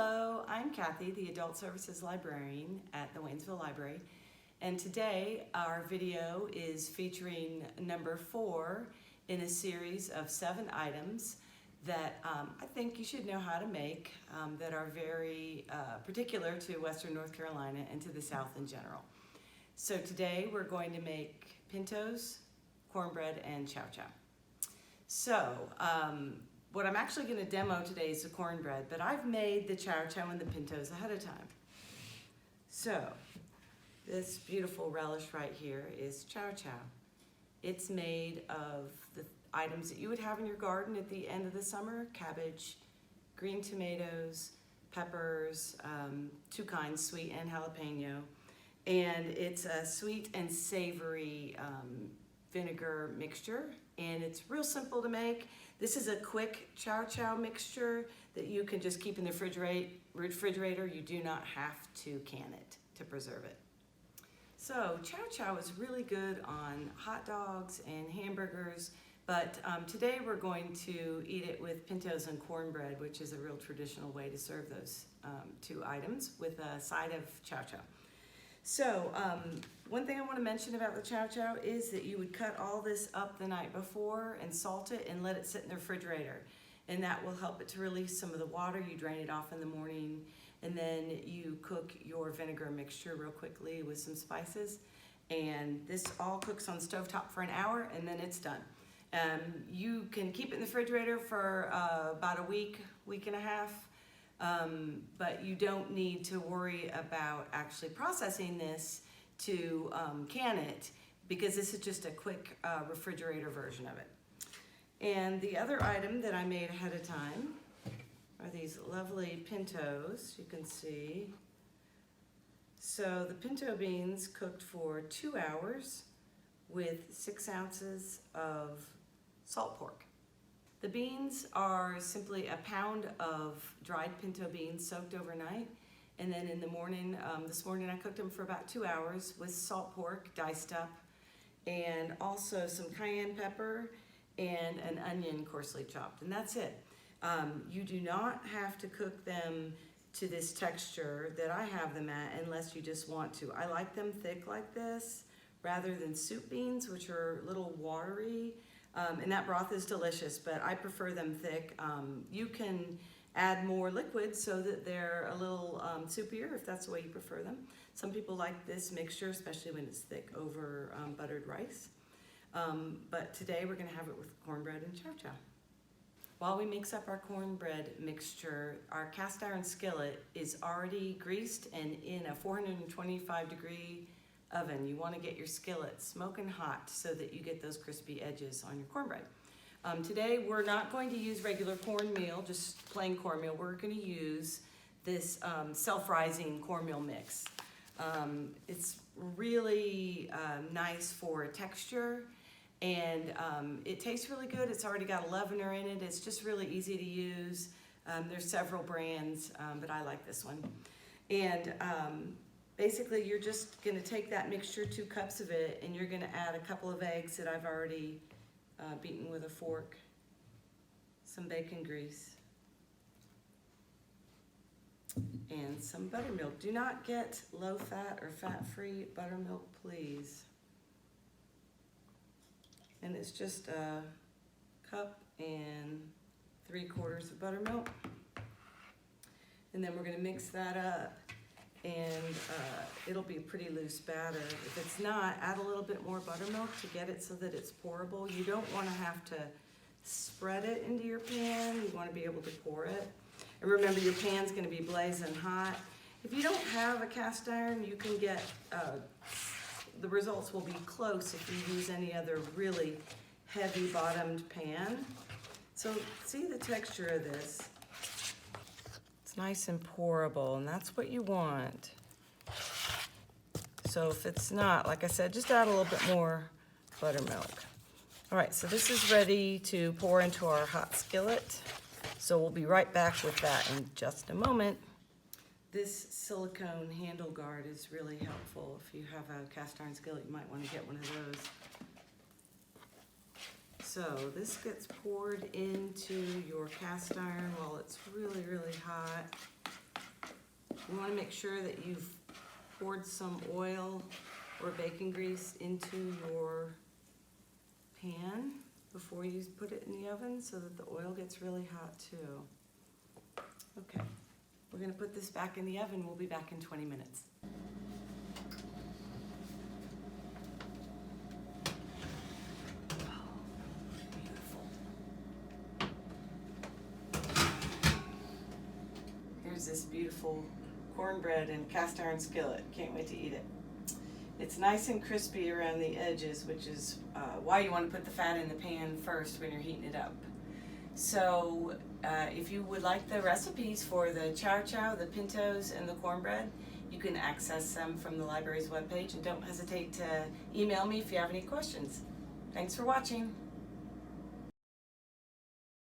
Hello, I'm Kathy, the Adult Services Librarian at the Waynesville Library, and today our video is featuring number 4 in a series of 7 items that I think you should know how to make that are very particular to Western North Carolina and to the South in general. So today we're going to make Pintos, cornbread, and Chow-Chow. So what I'm actually going to demo today is the cornbread, but I've made the Chow-Chow and the Pintos ahead of time. So this beautiful relish right here is Chow-Chow. It's made of the items that you would have in your garden at the end of the summer: cabbage, green tomatoes, peppers, 2 kinds, sweet and jalapeno. And it's a sweet and savory vinegar mixture, and it's real simple to make. This is a quick Chow-Chow mixture that you can just keep in the refrigerator. You do not have to can it to preserve it. So Chow-Chow is really good on hot dogs and hamburgers, but today we're going to eat it with Pintos and cornbread, which is a real traditional way to serve those 2 items with a side of Chow-Chow. So one thing I want to mention about the Chow-Chow is that you would cut all this up the night before and salt it and let it sit in the refrigerator, and that will help it to release some of the water. You drain it off in the morning, and then you cook your vinegar mixture real quickly with some spices, and this all cooks on the stovetop for an hour, and then it's done. You can keep it in the refrigerator for about a week and a half. But you don't need to worry about actually processing this to can it, because this is just a quick refrigerator version of it. And the other item that I made ahead of time are these lovely pintos, you can see. So the pinto beans cooked for 2 hours with 6 ounces of salt pork. The beans are simply a pound of dried pinto beans soaked overnight, and then in the morning, this morning I cooked them for about 2 hours with salt pork diced up, and also some cayenne pepper and an onion coarsely chopped, and that's it. You do not have to cook them to this texture that I have them at unless you just want to. I like them thick like this rather than soup beans, which are a little watery. And that broth is delicious, but I prefer them thick. You can add more liquid so that they're a little soupier if that's the way you prefer them. Some people like this mixture, especially when it's thick, over buttered rice. But today we're gonna have it with cornbread and Chow-Chow. While we mix up our cornbread mixture, our cast iron skillet is already greased and in a 425-degree oven. You want to get your skillet smoking hot so that you get those crispy edges on your cornbread. Today we're not going to use regular cornmeal, just plain cornmeal. We're going to use this self-rising cornmeal mix. It's really nice for texture, and it tastes really good. It's already got a leavener in it. It's just really easy to use. There's several brands, but I like this one. And basically, you're just going to take that mixture, 2 cups of it, and you're going to add a couple of eggs that I've already beaten with a fork, some bacon grease, and some buttermilk. Do not get low-fat or fat-free buttermilk, please. And it's just a cup and 3/4 of buttermilk. And then we're going to mix that up, and it'll be a pretty loose batter. If it's not, add a little bit more buttermilk to get it so that it's pourable. You don't want to have to spread it into your pan. You want to be able to pour it. And remember, your pan's going to be blazing hot. If you don't have a cast iron, you can get, the results will be close if you use any other really heavy bottomed pan. So see the texture of this. It's nice and pourable, and that's what you want. So if it's not, like I said, just add a little bit more buttermilk. All right, so this is ready to pour into our hot skillet. So we'll be right back with that in just a moment. This silicone handle guard is really helpful. If you have a cast iron skillet, you might want to get one of those. So this gets poured into your cast iron while it's really, really hot. You want to make sure that you've poured some oil or bacon grease into your pan before you put it in the oven so that the oil gets really hot too. Okay, we're going to put this back in the oven. We'll be back in 20 minutes. Here's this beautiful cornbread in cast iron skillet. Can't wait to eat it. It's nice and crispy around the edges, which is why you want to put the fat in the pan first when you're heating it up. So if you would like the recipes for the Chow-Chow, the Pintos, and the cornbread, you can access them from the library's webpage, and don't hesitate to email me if you have any questions. Thanks for watching.